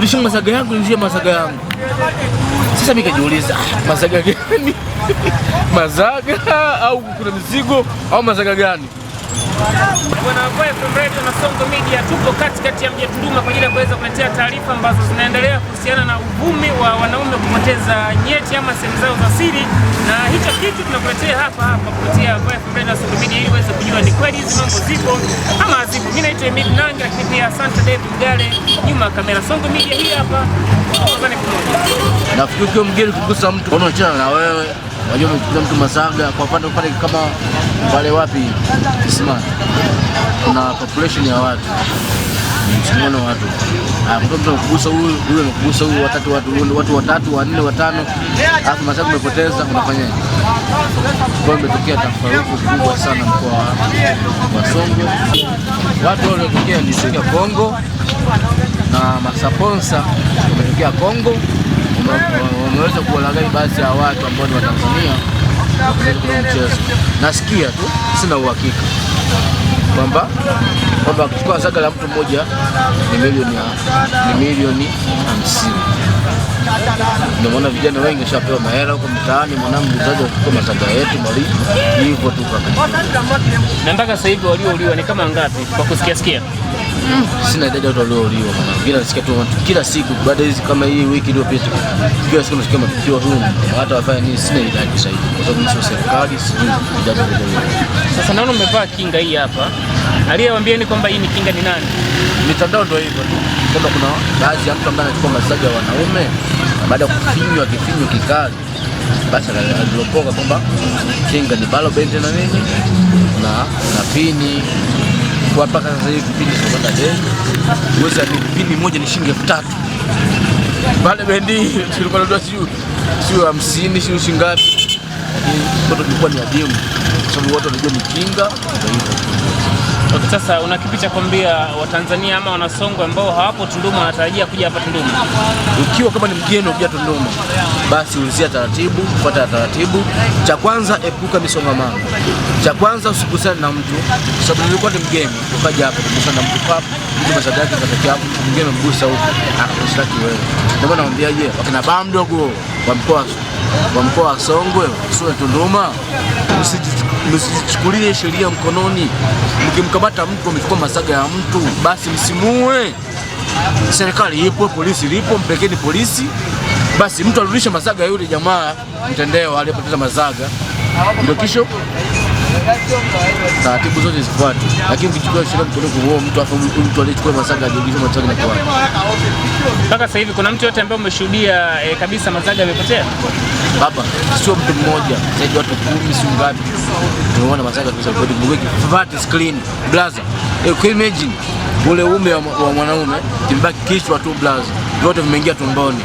rudisha masaga yangu, nijie masaga yangu. Sasa mimi kajiuliza, masaga gani? Masaga au kuna mizigo au masaga gani? Bwana FM Radio na Songo Media tupo katikati ya mji Tunduma kwa ajili ya kuweza kuletea taarifa ambazo zinaendelea kuhusiana na uvumi wa wanaume kupoteza nyeti ama sehemu zao za siri, na hicho kitu tunakuletea hapa kupitia FM Radio na Songo Media ili uweze kujua ni kweli hizi mambo zipo ama hazipo. Mimi naitwa Emid Nangi, lakini pia asante David Gale nyuma kamera. Songo Media hii hapa. Nafikiri ukiwa mgeni kugusa mtu unaachana na wewe. Wajua mkuza mtu masaga kwa pande pale kama wale wapi Kisima. Kuna population ya watu. Msimono watu. Mtu kugusa huyu kugusa huyu watu watatu, wanne, watano. Alafu masaga umepoteza unafanyaje? Kwa imetokea tafaruku kubwa sana mkoa wa Songwe. Watu waliotokea ni kutoka Kongo na masaponsa wametokea Kongo. Wameweza kuwalaghai baadhi ya watu ambao ni wa Tanzania kwa mchezo. Nasikia tu, sina uhakika kwamba kuchukua saga la mtu mmoja ni milioni 50. Ndio maana vijana wengi washapewa mahela huko mtaani, mwanangu mzazi wa masaga yetu mali hivyo tu kaka. Na mpaka sasa hivi waliouliwa ni kama ngapi kwa kusikia? Sina idadi watu waliouliwa mwanangu. Bila nasikia tu kila siku baada hizi kama hii wiki iliyopita. Kila siku nasikia matukio huko. Hata wafanya nini sina idadi sasa hivi. Kwa sababu sio serikali sijui idadi ndio. Sasa naona umevaa kinga hii hapa. Aliyewaambieni kwamba hii ni kinga ni nani? Mitandao ndio hivyo tu. Kwamba kuna baadhi ya mtu ambaye anachukua masaga ya wanaume baada ya kufinywa kifinyo kikali. Basi alilopoka kwamba kinga ni balobente na nini na pini. Kwa mpaka sasa hivi pini sio kwenda deni. Uweza ni pini moja ni shilingi 3000. Bale bendi tulikuwa ndio sio 50 sio shingapi. Ndio tulikuwa ni adimu. Sababu watu wanajua ni kinga ndio hivyo. Okay, sasa una kipi cha kuambia Watanzania ama Wanasongwe ambao hawapo Tunduma wanatarajia kuja hapa Tunduma? Ukiwa kama ni mgeni ukija Tunduma, basi ulizia taratibu, fuata taratibu. Cha kwanza epuka misongamano. Cha kwanza usigusane na mtu. Sababu nilikuwa ni mgeni, ukaja hapa kugusana na mtu papo, mtu masaga yake katokea hapo, mgeni mgusa huko, akakushtaki wewe. Ndio maana naambiaje, wakina baba mdogo wa mkoa wa Songwe, sio Tunduma, msichukulie sheria mkononi. Mkimkamata mtu amechukua masaga ya mtu, basi msimue. Serikali ipo, polisi lipo, mpelekeni polisi. Basi mtu arudishe masaga yule jamaa mtendeo aliyepoteza masaga. Ndio kisho taratibu zote zifuate. Lakini ukichukua sheria mkononi kwa mtu afu mtu aliyechukua masaga ajirudishe masaga na kwa. Mpaka sasa hivi kuna mtu yote ambaye umeshuhudia kabisa masaga yamepotea? Baba, sio mtu mmoja, zaidi watu 10 si ngapi. Tunaona masaga kwa sababu mweki flat screen blazer. Can imagine ule ume wa mwanaume kimebaki kichwa tu blazer. Vyote vimeingia tumboni.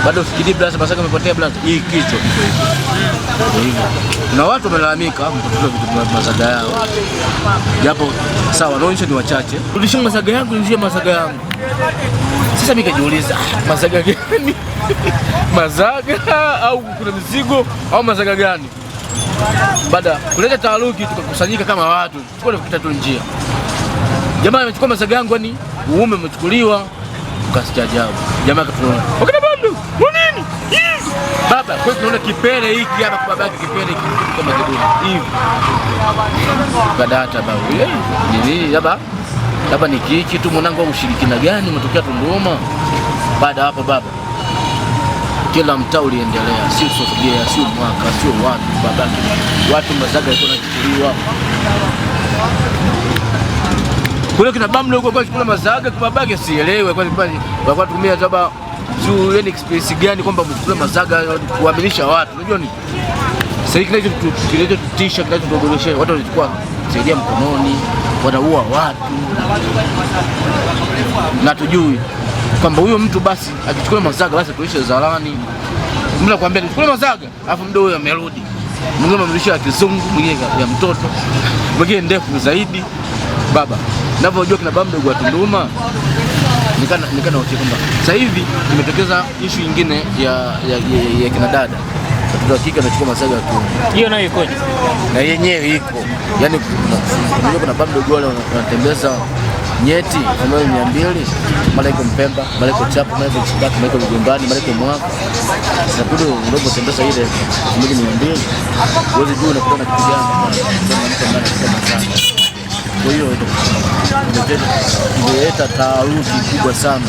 Bado fikiri blazer masaga yamepotea blazer. Hii kichwa hivyo. Na watu wamelalamika mtoto vitu masaga yao. Japo sawa wanaonyesha ni wachache. Rudisha masaga yangu, nijie masaga yangu. Sasa mimi kajiuliza, masaga gani? Masaga au kuna mizigo au masaga gani? Baada kuleta taharuki tukakusanyika kama watu, tukole kupita tu njia. Jamaa amechukua masaga yangu yani uume umechukuliwa, tukastaajabu. Jamaa akatuona. Wakina bandu, nini? Baba, kwa hiyo tunaona kipele hiki hapa kwa babake kipele hiki kama kidogo. Hivi. Baada hata baba, nini labda ni kiki tu mwanangu au ushirikina gani umetokea Tunduma? Baada hapo baba kila mtaa uliendelea, sio Songea, sio Mwaka, sio watu masaga yako nachukuliwa. Kule kina baba mdogo kwa chukua masaga kwa babake sielewe kwa nini walikuwa tumia saba juu yani experience gani kwamba mchukue masaga kuaminisha watu. Unajua ni sasa kinachotutisha kinachotogolesha watu walichukua saidia mkononi, wanaua watu. Na tujui kwamba huyo mtu basi akichukua masaga basi tuishe zalani. Mimi nakwambia nichukue masaga, alafu mdo huyo amerudi. Mwingine amrudishia ya kizungu, mwingine ya mtoto, mwingine ndefu zaidi. Baba, ninavyojua kina baba mdogo wa Tunduma, nikana wote kwamba sasa hivi imetokeza issue nyingine ya kina dada. Watoto wa kike wanachukua masaga ya kiume. Hiyo nayo ikoje? Na yenyewe iko. Yaani kuna baba mdogo wale wanatembeza nyeti 1200, mara iko Mpemba, mara iko Chapo, mara iko Chibaki, mara iko Lugombani, mara iko Mwako. Sasa kule ndio tembeza ile 1200. Wewe juu unakutana kitu gani kama. Kwa hiyo inaleta taharuki kubwa sana.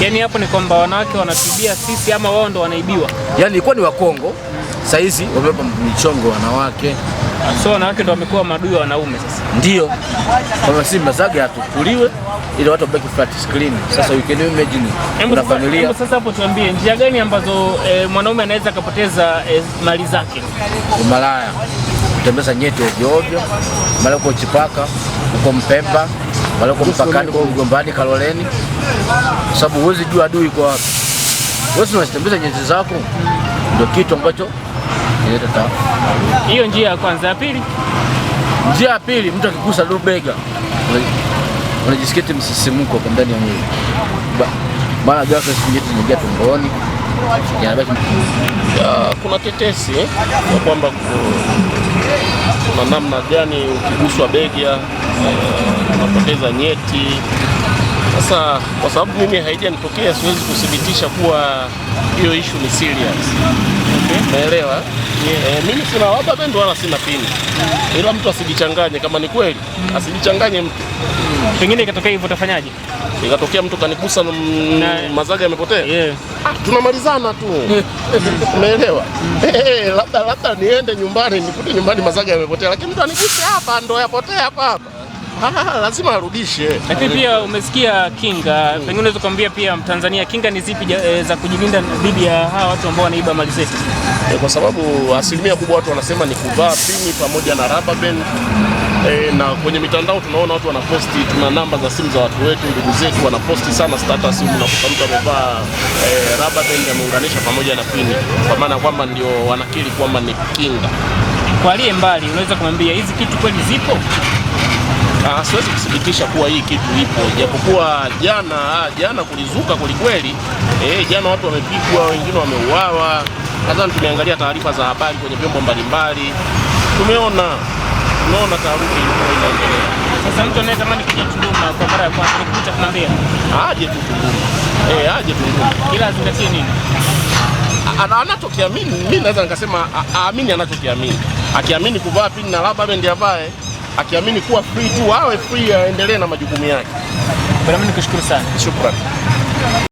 Yaani hapo ni kwamba wanawake wanatibia sisi ama wao ndo wanaibiwa? Yaani ilikuwa ni Wakongo, sasa hizi wamebeba michongo wanawake. So wanawake ndo wamekuwa maadui wa wanaume sasa. Ndio. Kwa sisi Mazaga hatukuliwe ili watu wabaki flat screen. Sasa you can imagine kuna familia. Sasa hapo tuambie njia gani ambazo mwanaume anaweza kupoteza mali zake? Umalaya. Kutembeza nyeti ovyo ovyo. Mara uko Chipaka, uko Mpemba, mara uko mpakani, uko Lugombani, Kaloleni. Sababu huwezi jua adui kwa wapi. Wewe unatembeza nyeti zako ndio kitu ambacho inaleta. Hiyo njia ya kwanza. Ya pili? Njia ya pili, mtu akigusa bega unajisikia msisimko kwa ndani ya mwili. Mara ghafla nyeti zinaingia tumboni. Kuna tetesi ya kwamba kuna namna gani ukiguswa bega unapoteza nyeti. Sasa kwa sababu mimi haijanitokea, siwezi kuthibitisha kuwa hiyo issue ni serious. Umeelewa? Mimi sina rubber band wala sina pini. Ila mtu asijichanganye, kama ni kweli asijichanganye mtu. Pengine ikatokea hivyo utafanyaje? Ikatokea mtu kanigusa Mazaga yamepotea. Yeah. Tunamalizana tu. Umeelewa? Labda niende nyumbani nikute nyumbani Mazaga yamepotea, lakini mtu aniguse hapa ndo yapotea hapa. Lazima arudishe. Lakini pia umesikia kinga, pengine unaweza kumwambia pia Mtanzania kinga ni zipi za kujilinda dhidi ya hawa watu ambao wanaiba mali zetu? Kwa sababu asilimia kubwa watu wanasema ni kuvaa pini pamoja na rubber band. Na kwenye mitandao tunaona watu wanaposti, tuna namba za simu za watu wetu, ndugu zetu wanaposti sana status, unakuta mtu amevaa rubber band ameunganisha pamoja na pini, kwa maana kwamba ndio wanakiri kwamba ni kinga. Kwa aliye mbali unaweza kumwambia hizi kitu kweli zipo? Siwezi kuthibitisha kuwa hii kitu ipo, japokuwa jana kulizuka kwelikweli. Jana watu wamepigwa, wengine wameuawa. Nadhani tumeangalia taarifa za habari kwenye vyombo mbalimbali, tumeona taharuki ilikuwa inaendelea. Sasa mtu anayetamani kuja Tunduma kwa mara ya kwanza nikuta kumwambia aje tu Tunduma. Aje Tunduma. Ila azingatie nini? Anachokiamini, mimi naweza nikasema aamini anachokiamini. Akiamini kuvaa pini na rubber band avae, akiamini kuwa free tu awe free, aendelee na majukumu yake. Bwana, mimi nikushukuru sana. Shukrani.